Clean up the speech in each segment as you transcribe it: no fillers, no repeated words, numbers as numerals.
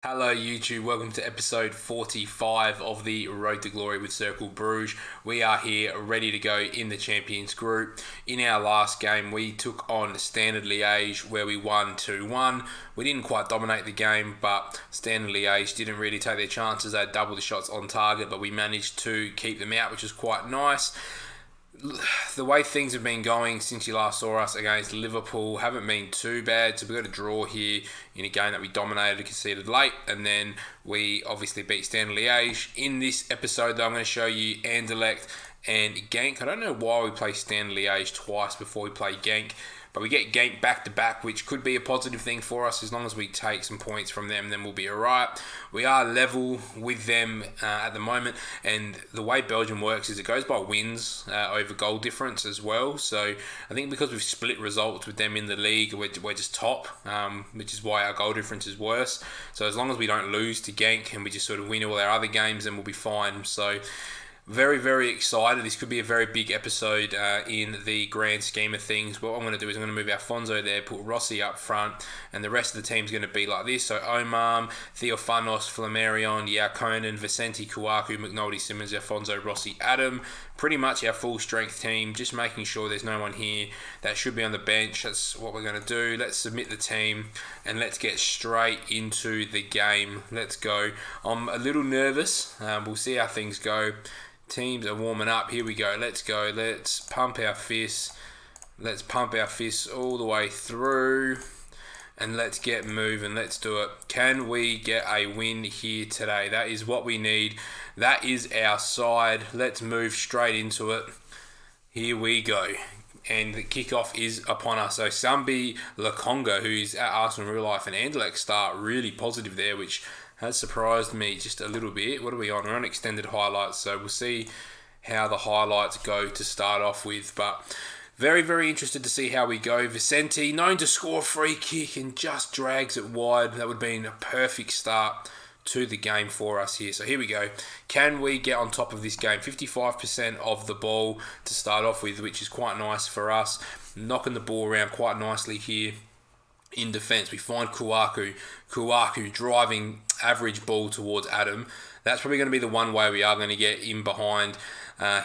Hello YouTube, welcome to episode 45 of the Road to Glory with Cercle Brugge. We are here ready to go in the Champions Group. In our last game we took on Standard Liège where we won 2-1. We didn't quite dominate the game, but Standard Liège didn't really take their chances. They had double the shots on target, but we managed to keep them out, which was quite nice. The way things have been going since you last saw us against Liverpool haven't been too bad, so we got a draw here in a game that we dominated and conceded late, and then we obviously beat Standard Liège. In this episode though, I'm going to show you Anderlecht and Genk. I don't know why we play Standard Liège twice before we play Genk, but we get Genk back to back, which could be a positive thing for us. As long as we take some points from them, then we'll be alright. We are level with them at the moment, and the way Belgium works is it goes by wins over goal difference as well. So I think because we've split results with them in the league, we're just top, which is why our goal difference is worse. So as long as we don't lose to Genk and we just sort of win all our other games, then we'll be fine. So very, very excited. This could be a very big episode in the grand scheme of things. What I'm going to do is I'm going to move Alfonso there, put Rossi up front, and the rest of the team's going to be like this. So Omar, Theophanos, Flammarion, Conan, Vicente, Kouakou, McNulty, Simmons, Alfonso, Rossi, Adam. Pretty much our full strength team, just making sure there's no one here that should be on the bench. That's what we're going to do. Let's submit the team and let's get straight into the game. Let's go. I'm a little nervous. We'll see how things go. Teams are warming up. Here we go. Let's go. Let's pump our fists. Let's pump our fists all the way through. And let's get moving. Let's do it. Can we get a win here today? That is what we need. That is our side. Let's move straight into it. Here we go. And the kickoff is upon us. So Sambi Lakonga, who's at Arsenal in real life, and Anderlecht start really positive there, which has surprised me just a little bit. What are we on? We're on extended highlights, so we'll see how the highlights go to start off with. But very, very interested to see how we go. Vicente, known to score a free kick and just drags it wide. That would have been a perfect start to the game for us here. So here we go. Can we get on top of this game? 55% of the ball to start off with, which is quite nice for us. Knocking the ball around quite nicely here. In defence, we find Kouakou driving average ball towards Adam. That's probably going to be the one way we are going to get in behind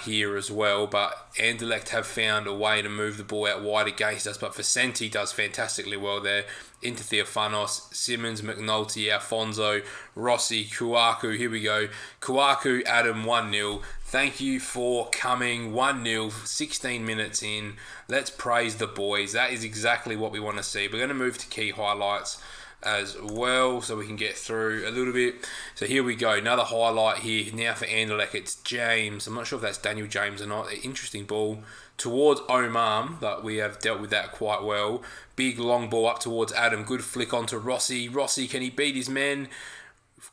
here as well. But Anderlecht have found a way to move the ball out wide against us. But Vicente does fantastically well there. Into Theophanos, Simmons, McNulty, Alfonso, Rossi, Kouakou. Here we go. Kouakou, Adam, 1-0. Thank you for coming. 1-0, 16 minutes in. Let's praise the boys. That is exactly what we want to see. We're going to move to key highlights as well so we can get through a little bit. So here we go. Another highlight here. Now for Anderlecht, it's James. I'm not sure if that's Daniel James or not. Interesting ball towards Omar, but we have dealt with that quite well. Big long ball up towards Adam. Good flick onto Rossi. Rossi, can he beat his men?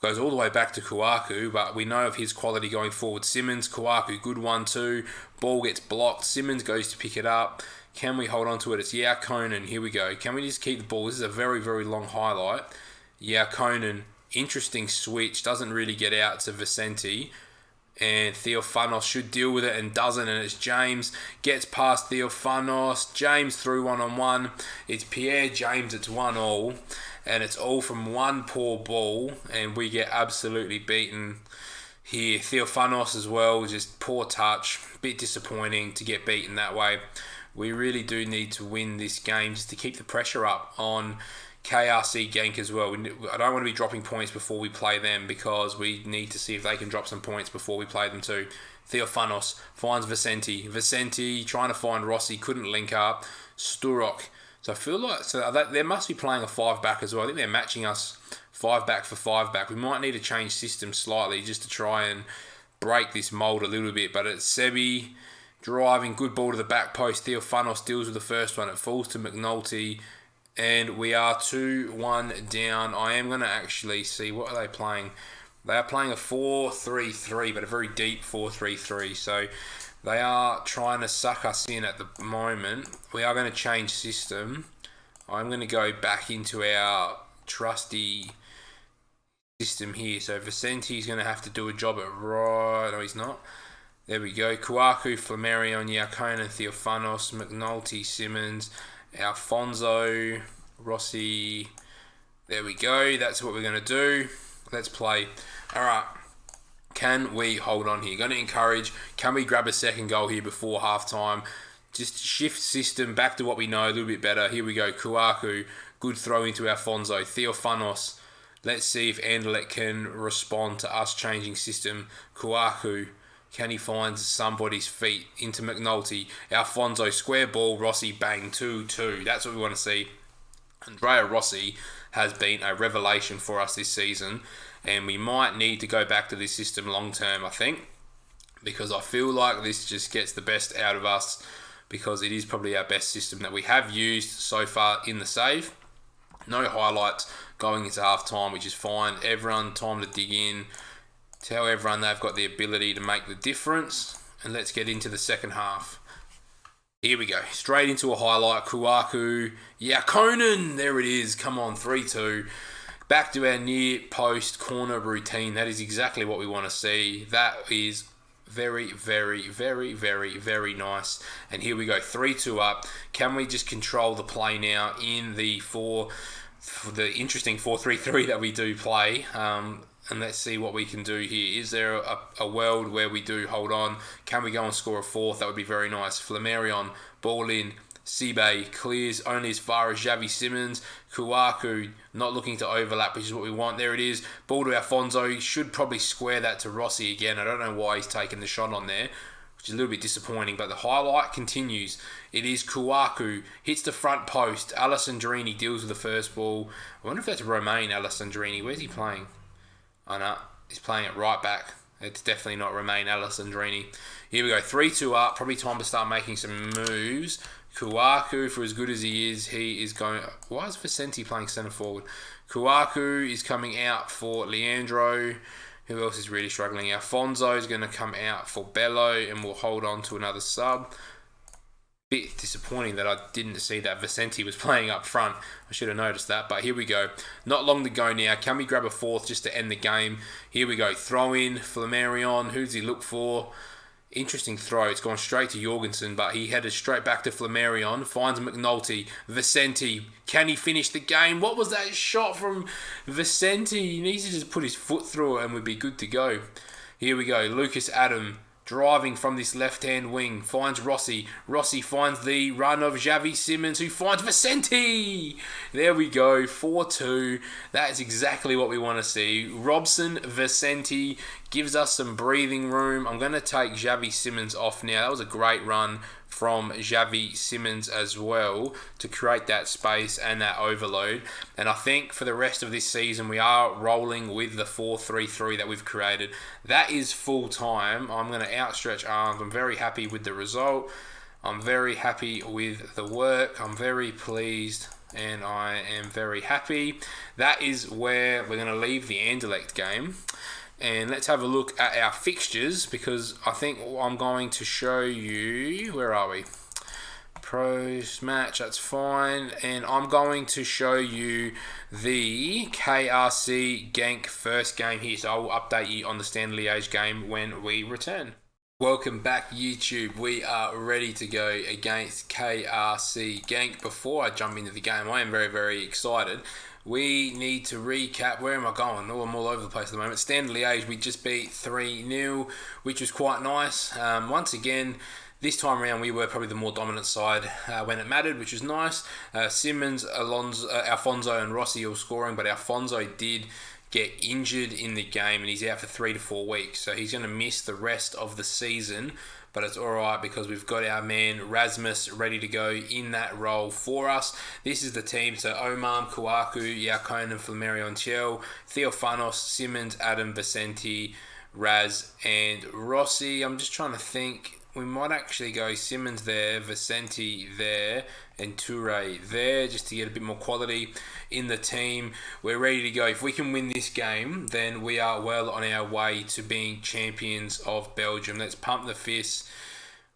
Goes all the way back to Kouakou, but we know of his quality going forward. Simmons, Kouakou, good 1-2. Ball gets blocked. Simmons goes to pick it up. Can we hold on to it? It's Conan. Here we go. Can we just keep the ball? This is a very, very long highlight. Conan, interesting switch. Doesn't really get out to Vicente. And Theophanos should deal with it and doesn't. And it's James. Gets past Theophanos. James through one-on-one. It's Pierre James. It's 1-1. And it's all from one poor ball. And we get absolutely beaten here. Theophanos as well. Just poor touch. Bit disappointing to get beaten that way. We really do need to win this game just to keep the pressure up on KRC Genk as well. I don't want to be dropping points before we play them because we need to see if they can drop some points before we play them too. Theophanos finds Vicente. Vicente trying to find Rossi, couldn't link up. Sturrock. So I feel like they must be playing a 5-back as well. I think they're matching us 5-back for 5-back. We might need to change system slightly just to try and break this mould a little bit. But it's Sebi driving, good ball to the back post. Theophanos deals with the first one. It falls to McNulty. And we are 2-1 down. I am going to actually see, what are they playing? They are playing a 4-3-3, but a very deep 4-3-3. So they are trying to suck us in at the moment. We are going to change system. I'm going to go back into our trusty system here. So Vicente is going to have to do a job at right. No, he's not. There we go. Kouakou, Flammarion, Conan, Theophanos, McNulty, Simmons, Alfonso, Rossi, There we go. That's what we're going to do. Let's play. All right. Can we hold on here? Going to encourage. Can we grab a second goal here before halftime? Just shift system back to what we know a little bit better. Here we go. Kouakou. Good throw into Alfonso. Theophanos. Let's see if Anderlecht can respond to us changing system. Kouakou. Can he find somebody's feet into McNulty? Alfonso. Square ball. Rossi. Bang. 2-2. That's what we want to see. Andrea Rossi has been a revelation for us this season. And we might need to go back to this system long term, I think. Because I feel like this just gets the best out of us. Because it is probably our best system that we have used so far in the save. No highlights going into half time, which is fine. Everyone, time to dig in. Tell everyone they've got the ability to make the difference. And let's get into the second half. Here we go. Straight into a highlight. Kouakou. Yeah, Conan. There it is. Come on, 3-2. Back to our near post corner routine. That is exactly what we want to see. That is very, very, very, very, very nice. And here we go. 3-2 up. Can we just control the play now in the interesting 4-3-3 that we do play? And let's see what we can do here. Is there a world where we do hold on? Can we go and score a fourth? That would be very nice. Flamarion, ball in. Sibe clears only as far as Xavi Simons. Kouakou not looking to overlap, which is what we want. There it is. Ball to Alfonso. He should probably square that to Rossi again. I don't know why he's taken the shot on there, which is a little bit disappointing. But the highlight continues. It is Kouakou. Hits the front post. Alessandrini deals with the first ball. I wonder if that's Romain Alessandrini. Where's he playing? Oh no, he's playing it right back. It's definitely not Romain Alessandrini. Here we go. 3-2 up. Probably time to start making some moves. Kouakou, for as good as he is going... Why is Vicente playing centre forward? Kouakou is coming out for Leandro. Who else is really struggling? Alfonso is going to come out for Bello, and we'll hold on to another sub. Bit disappointing that I didn't see that Vicente was playing up front. I should have noticed that, but here we go. Not long to go now. Can we grab a fourth just to end the game? Here we go. Throw in, Flamarion. Who does he look for? Interesting throw. It's gone straight to Jorgensen, but he headed straight back to Flamarion. Finds McNulty. Vicente. Can he finish the game? What was that shot from Vicente? He needs to just put his foot through it and we'd be good to go. Here we go. Lucas Adam driving from this left-hand wing. Finds Rossi. Rossi finds the run of Xavi Simons, who finds Vicente. There we go. 4-2. That is exactly what we want to see. Robson Vicente gives us some breathing room. I'm going to take Xavi Simons off now. That was a great run from Xavi Simons as well to create that space and that overload. And I think for the rest of this season, we are rolling with the 4-3-3 that we've created. That is full time. I'm going to outstretch arms. I'm very happy with the result. I'm very happy with the work. I'm very pleased and I am very happy. That is where we're going to leave the Anderlecht game. And let's have a look at our fixtures, because I think I'm going to show you... Where are we? Pros match, that's fine. And I'm going to show you the KRC Genk first game here. So I will update you on the Standard Liège game when we return. Welcome back, YouTube. We are ready to go against KRC Genk. Before I jump into the game, I am very, very excited. We need to recap. Where am I going? Oh, I'm all over the place at the moment. Standard Liège, we just beat 3-0, which was quite nice. Once again, this time around, we were probably the more dominant side when it mattered, which was nice. Simons, Alfonso and Rossi all scoring, but Alfonso did get injured in the game and he's out for 3 to 4 weeks. So he's going to miss the rest of the season. But it's all right because we've got our man Rasmus ready to go in that role for us. This is the team. So Omar, Kouakou, Yaconen, Flamarion, Chell, Theophanos, Simons, Adam, Vicente, Raz, and Rossi. I'm just trying to think. We might actually go Simons there, Vicente there, and Toure there, just to get a bit more quality in the team. We're ready to go. If we can win this game, then we are well on our way to being champions of Belgium. Let's pump the fist.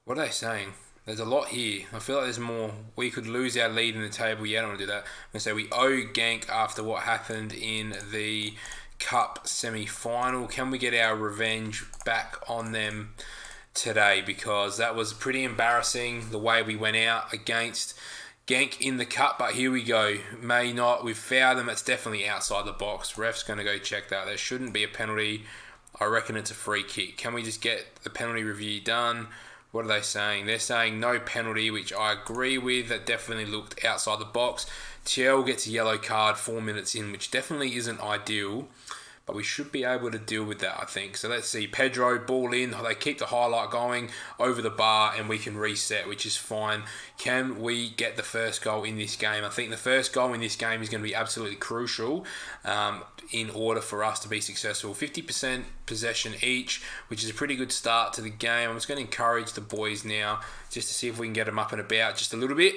What are they saying? There's a lot here. I feel like there's more. We could lose our lead in the table. Yeah, I don't want to do that. I'm going to say we owe Genk after what happened in the Cup semi-final. Can we get our revenge back on them today? Because that was pretty embarrassing the way we went out against Genk in the cut, but here we go. May not. We've fouled them. It's definitely outside the box. Ref's going to go check that. There shouldn't be a penalty. I reckon it's a free kick. Can we just get the penalty review done? What are they saying? They're saying no penalty, which I agree with. That definitely looked outside the box. Cercle gets a yellow card 4 minutes in, which definitely isn't ideal. But we should be able to deal with that, I think. So let's see. Pedro, ball in. They keep the highlight going over the bar and we can reset, which is fine. Can we get the first goal in this game? I think the first goal in this game is going to be absolutely crucial in order for us to be successful. 50% possession each, which is a pretty good start to the game. I'm just going to encourage the boys now just to see if we can get them up and about just a little bit.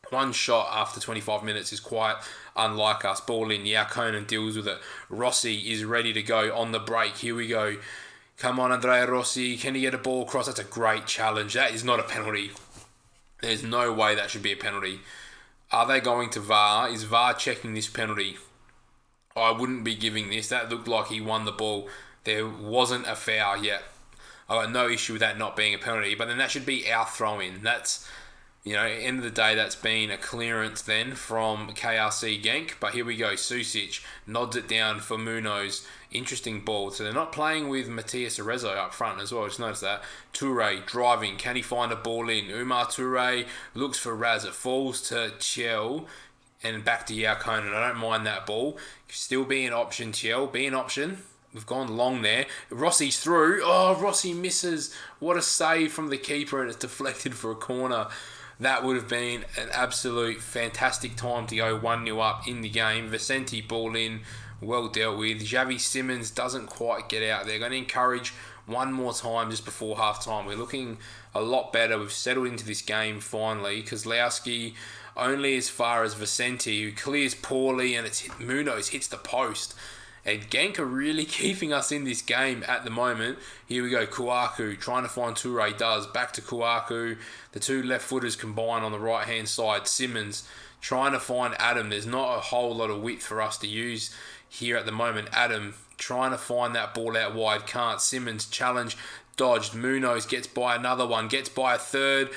One shot after 25 minutes is quite unlike us. Ball in. Yeah, Conan deals with it. Rossi is ready to go on the break. Here we go. Come on, Andrea Rossi. Can he get a ball across? That's a great challenge. That is not a penalty. There's no way that should be a penalty. Are they going to VAR? Is VAR checking this penalty? I wouldn't be giving this. That looked like he won the ball. There wasn't a foul yet. I got no issue with that not being a penalty. But then that should be our throw-in. That's... end of the day, that's been a clearance then from KRC Genk. But here we go. Susic nods it down for Munoz. Interesting ball. So they're not playing with Matias Arezzo up front as well. Just notice that. Toure driving. Can he find a ball in? Umar Toure looks for Raz. It falls to Chell and back to Yao Conan. I don't mind that ball. Still be an option, Chell. Be an option. We've gone long there. Rossi's through. Oh, Rossi misses. What a save from the keeper, and it's deflected for a corner. That would have been an absolute fantastic time to go 1-0 up in the game. Vicente ball in, well dealt with. Xavi Simons doesn't quite get out there. Going to encourage one more time just before half time. We're looking a lot better. We've settled into this game finally. Kozlowski only as far as Vicente, who clears poorly, and Munoz hits the post. And Genk are really keeping us in this game at the moment. Here we go, Kouakou trying to find Toure, does. Back to Kouakou. The two left footers combine on the right-hand side. Simmons trying to find Adam. There's not a whole lot of width for us to use here at the moment. Adam trying to find that ball out wide. Can't. Simmons challenge, dodged. Munoz gets by another one. Gets by a third.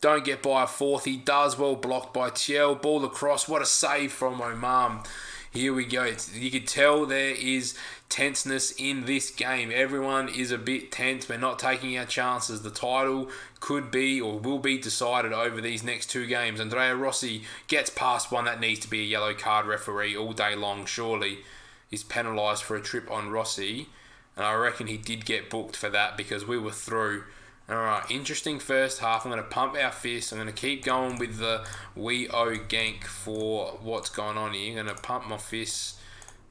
Don't get by a fourth. He does. Well blocked by Tiel. Ball across. What a save from Omam. Here we go. You can tell there is tenseness in this game. Everyone is a bit tense. We're not taking our chances. The title could be or will be decided over these next two games. Andrea Rossi gets past one. That needs to be a yellow card. Referee all day long, surely, is penalised for a trip on Rossi. And I reckon he did get booked for that because we were through. Alright, interesting first half. I'm going to pump our fists. I'm going to keep going with the we owe Genk for what's going on here. I'm going to pump my fists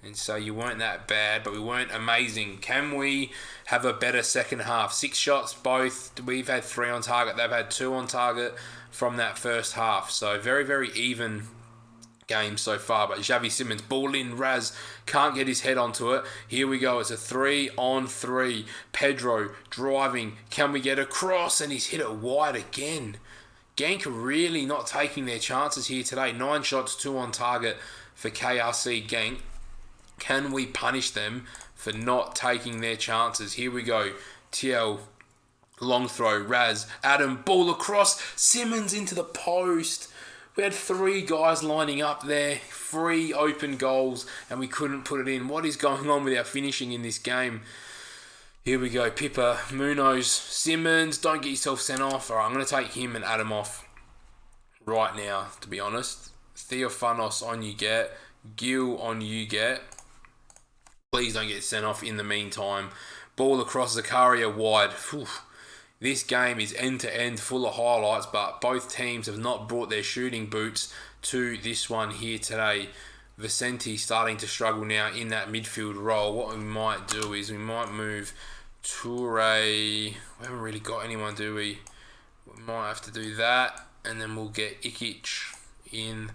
and say you weren't that bad, but we weren't amazing. Can we have a better second half? 6 shots both. We've had 3 on target. They've had 2 on target from that first half. So very, very even game so far. But Xavi Simons, ball in, Raz can't get his head onto it. Here we go. It's a 3-on-3. Pedro driving. Can we get across? And he's hit it wide again. Genk are really not taking their chances here today. 9 shots, 2 on target for KRC Genk. Can we punish them for not taking their chances? Here we go. Tiel, long throw. Raz, Adam, ball across. Simmons into the post. We had 3 guys lining up there, 3 open goals, and we couldn't put it in. What is going on with our finishing in this game? Here we go. Pippa, Munoz, Simmons. Don't get yourself sent off. All right, I'm going to take him and Adam off right now, to be honest. Theophanos on you get. Gil on you get. Please don't get sent off in the meantime. Ball across Zakaria wide. Whew. This game is end-to-end full of highlights, but both teams have not brought their shooting boots to this one here today. Vicente starting to struggle now in that midfield role. What we might do is we might move Toure. We haven't really got anyone, do we? We might have to do that, and then we'll get Ikic in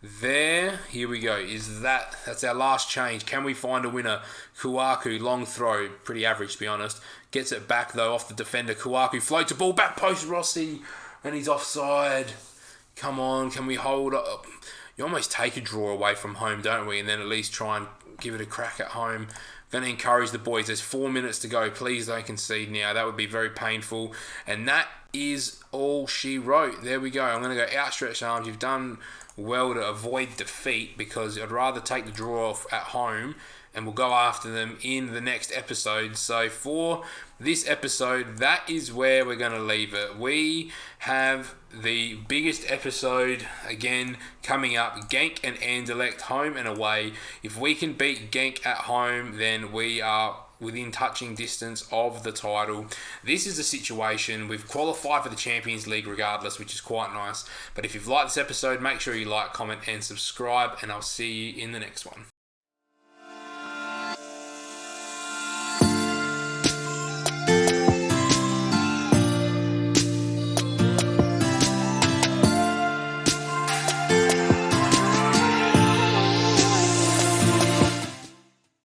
there. Here we go. That's our last change. Can we find a winner? Kouakou, long throw. Pretty average, to be honest. Gets it back, though, off the defender. Kouakou floats the ball back post Rossi, and he's offside. Come on, can we hold up? You almost take a draw away from home, don't we? And then at least try and give it a crack at home. Going to encourage the boys. There's 4 minutes to go. Please don't concede now. That would be very painful. And that is all she wrote. There we go. I'm going to go outstretched arms. You've done well to avoid defeat, because I'd rather take the draw off at home, and we'll go after them in the next episode. So for this episode, that is where we're going to leave it. We have the biggest episode again coming up. Genk and Anderlecht, home and away. If we can beat Genk at home, then we are within touching distance of the title. This is a situation, we've qualified for the Champions League regardless, which is quite nice. But if you've liked this episode, make sure you like, comment and subscribe, and I'll see you in the next one.